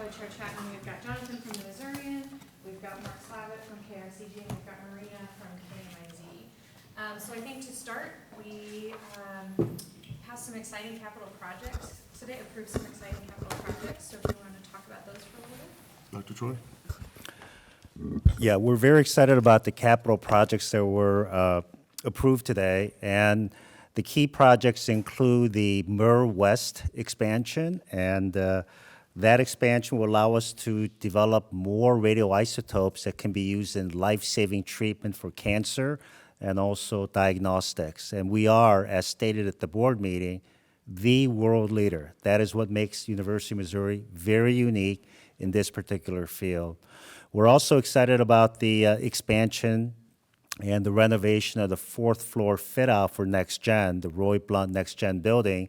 Co-Chair Chapman, we've got Jonathan from the Missourian, we've got Mark Slavitt from KICG, and we've got Marina from KMIZ. So I think to start, we passed some exciting capital projects today, approved some exciting capital projects. So if you want to talk about those for a little bit. Dr. Troy? Yeah, we're very excited about the capital projects that were approved today, and the key projects include the Murr West expansion, and that expansion will allow us to develop more radioisotopes that can be used in life-saving treatment for cancer and also diagnostics. And we are, as stated at the board meeting, the world leader. That is what makes University of Missouri very unique in this particular field. We're also excited about the expansion and the renovation of the fourth floor fit out for Next Gen, the Roy Blunt Next Gen building.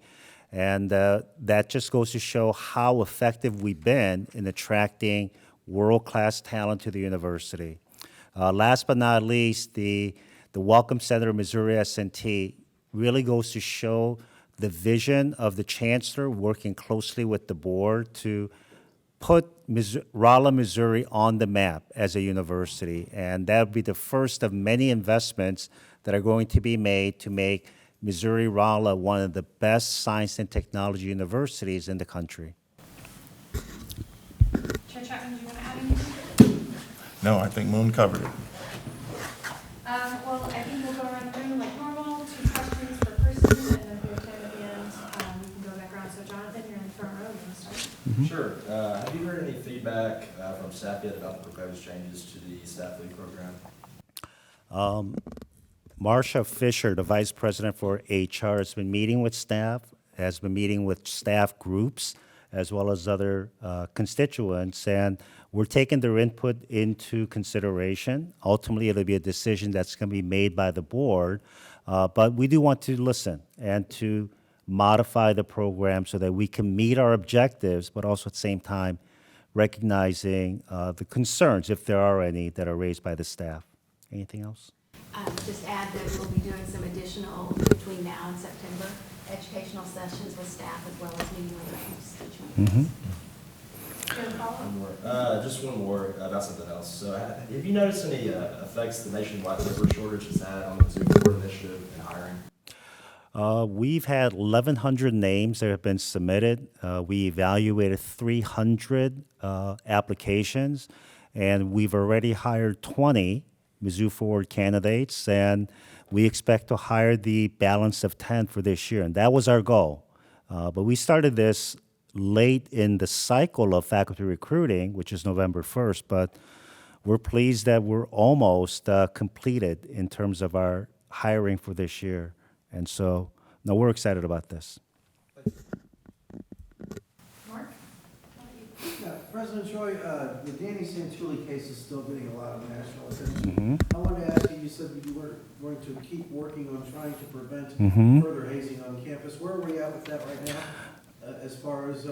And that just goes to show how effective we've been in attracting world-class talent to the university. Last but not least, the Welcome Center of Missouri S&T really goes to show the vision of the chancellor working closely with the board to put Rolla, Missouri on the map as a university. And that would be the first of many investments that are going to be made to make Missouri Rolla one of the best science and technology universities in the country. Chair Chapman, do you want to add anything? No, I think Moon covered it. Well, I think we'll go around the room like normal, 2 questions per person, and then if we have time at the end, we can go back around. So Jonathan, you're in the front row, you want to start? Sure. Have you heard any feedback from staff yet about the proposed changes to the staff lead program? Marcia Fisher, the vice president for HR, has been meeting with staff, has been meeting with staff groups, as well as other constituents, and we're taking their input into consideration. Ultimately, it'll be a decision that's going to be made by the board, but we do want to listen and to modify the program so that we can meet our objectives, but also at the same time recognizing the concerns, if there are any, that are raised by the staff. Anything else? Just add that we'll be doing some additional, between now and September, educational sessions with staff as well as meeting with our constituents. Just one more about something else. So have you noticed any effects the nationwide labor shortage has had on the Mizzou Board initiative and hiring? We've had 1,100 names that have been submitted. We evaluated 300 applications, and we've already hired 20 Mizzou Forward candidates, and we expect to hire the balance of 10 for this year, and that was our goal. But we started this late in the cycle of faculty recruiting, which is November 1st, but we're pleased that we're almost completed in terms of our hiring for this year. And so, no, we're excited about this. Mark? Yeah, President Choi, the Danny Santulli case is still getting a lot of national attention. I wanted to ask you, you said that you were going to keep working on trying to prevent further hazing on campus. Where are we at with that right now, as far as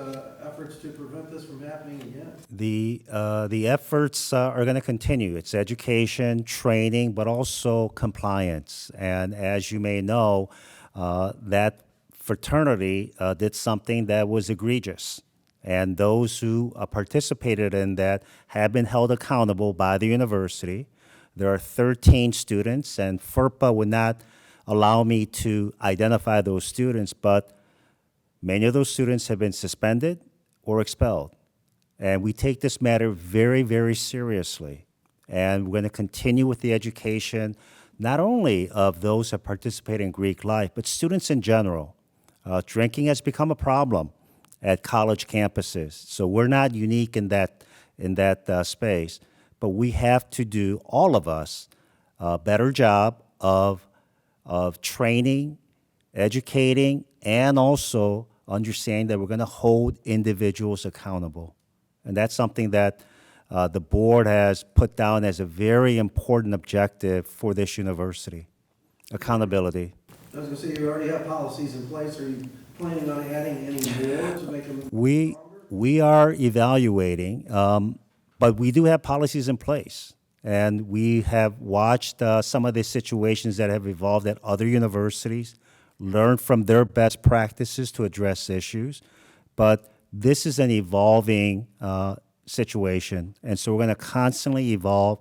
efforts to prevent this from happening again? The efforts are going to continue. It's education, training, but also compliance. And as you may know, that fraternity did something that was egregious. And those who participated in that have been held accountable by the university. There are 13 students, and FERPA would not allow me to identify those students, but many of those students have been suspended or expelled. And we take this matter very, very seriously. And we're going to continue with the education, not only of those that participate in Greek life, but students in general. Drinking has become a problem at college campuses. So we're not unique in that space, but we have to do, all of us, a better job of training, educating, and also understanding that we're going to hold individuals accountable. And that's something that the board has put down as a very important objective for this university, accountability. I was going to say, you already have policies in place. Are you planning on adding any more to make them We are evaluating, but we do have policies in place. And we have watched some of the situations that have evolved at other universities, learned from their best practices to address issues. But this is an evolving situation, and so we're going to constantly evolve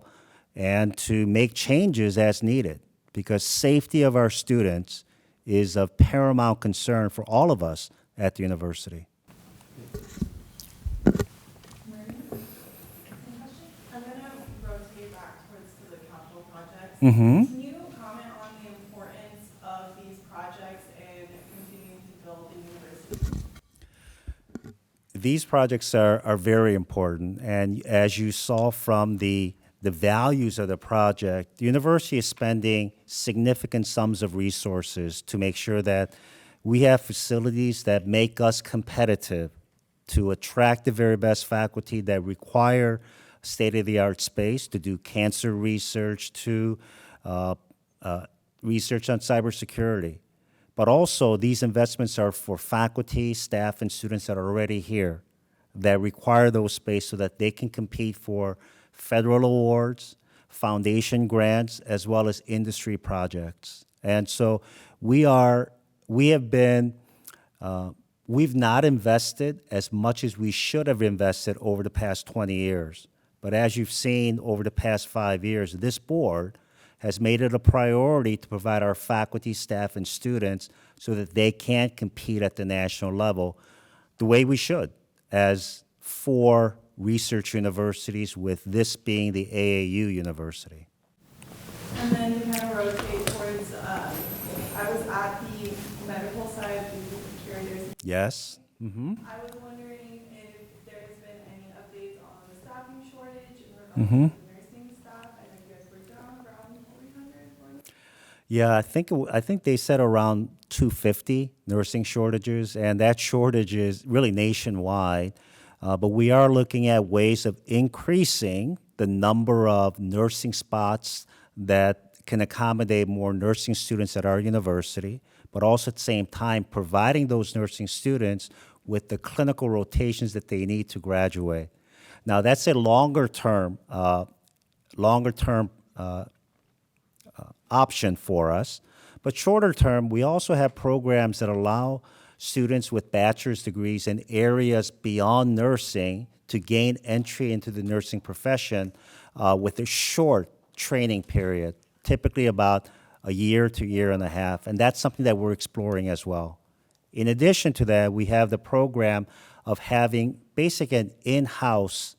and to make changes as needed, because safety of our students is of paramount concern for all of us at the university. I'm gonna rotate back towards to the capital projects. Mm-hmm. Can you comment on the importance of these projects in continuing to build the university? These projects are very important, and as you saw from the values of the project, the university is spending significant sums of resources to make sure that we have facilities that make us competitive, to attract the very best faculty that require state-of-the-art space to do cancer research, to research on cybersecurity. But also, these investments are for faculty, staff, and students that are already here that require those space so that they can compete for federal awards, foundation grants, as well as industry projects. And so we've not invested as much as we should have invested over the past 20 years. But as you've seen over the past 5 years, this board has made it a priority to provide our faculty, staff, and students so that they can compete at the national level the way we should, as 4 research universities, with this being the AAU university. And then to kind of rotate towards, I was at the medical side of the Curators. Yes? Mm-hmm. I was wondering if there's been any updates on the staffing shortage in regards Mm-hmm. to the nursing staff. I know you guys were down around 400. Yeah, I think they said around 250 nursing shortages, and that shortage is really nationwide. But we are looking at ways of increasing the number of nursing spots that can accommodate more nursing students at our university, but also at the same time providing those nursing students with the clinical rotations that they need to graduate. Now, that's a longer term option for us. But shorter term, we also have programs that allow students with bachelor's degrees in areas beyond nursing to gain entry into the nursing profession with a short training period, typically about a year to year and a half. And that's something that we're exploring as well. In addition to that, we have the program of having basically an in-house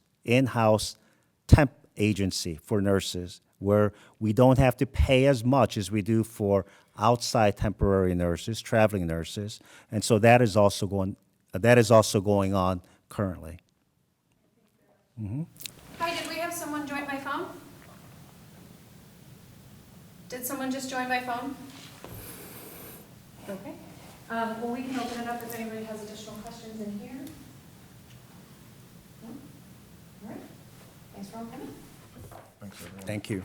temp agency for nurses, where we don't have to pay as much as we do for outside temporary nurses, traveling nurses, and so that is also going on currently. Hi, did we have someone join by phone? Did someone just join by phone? Okay. Well, we can open it up if anybody has additional questions in here. No? All right. Thanks for all coming. Thanks, everyone. Thank you.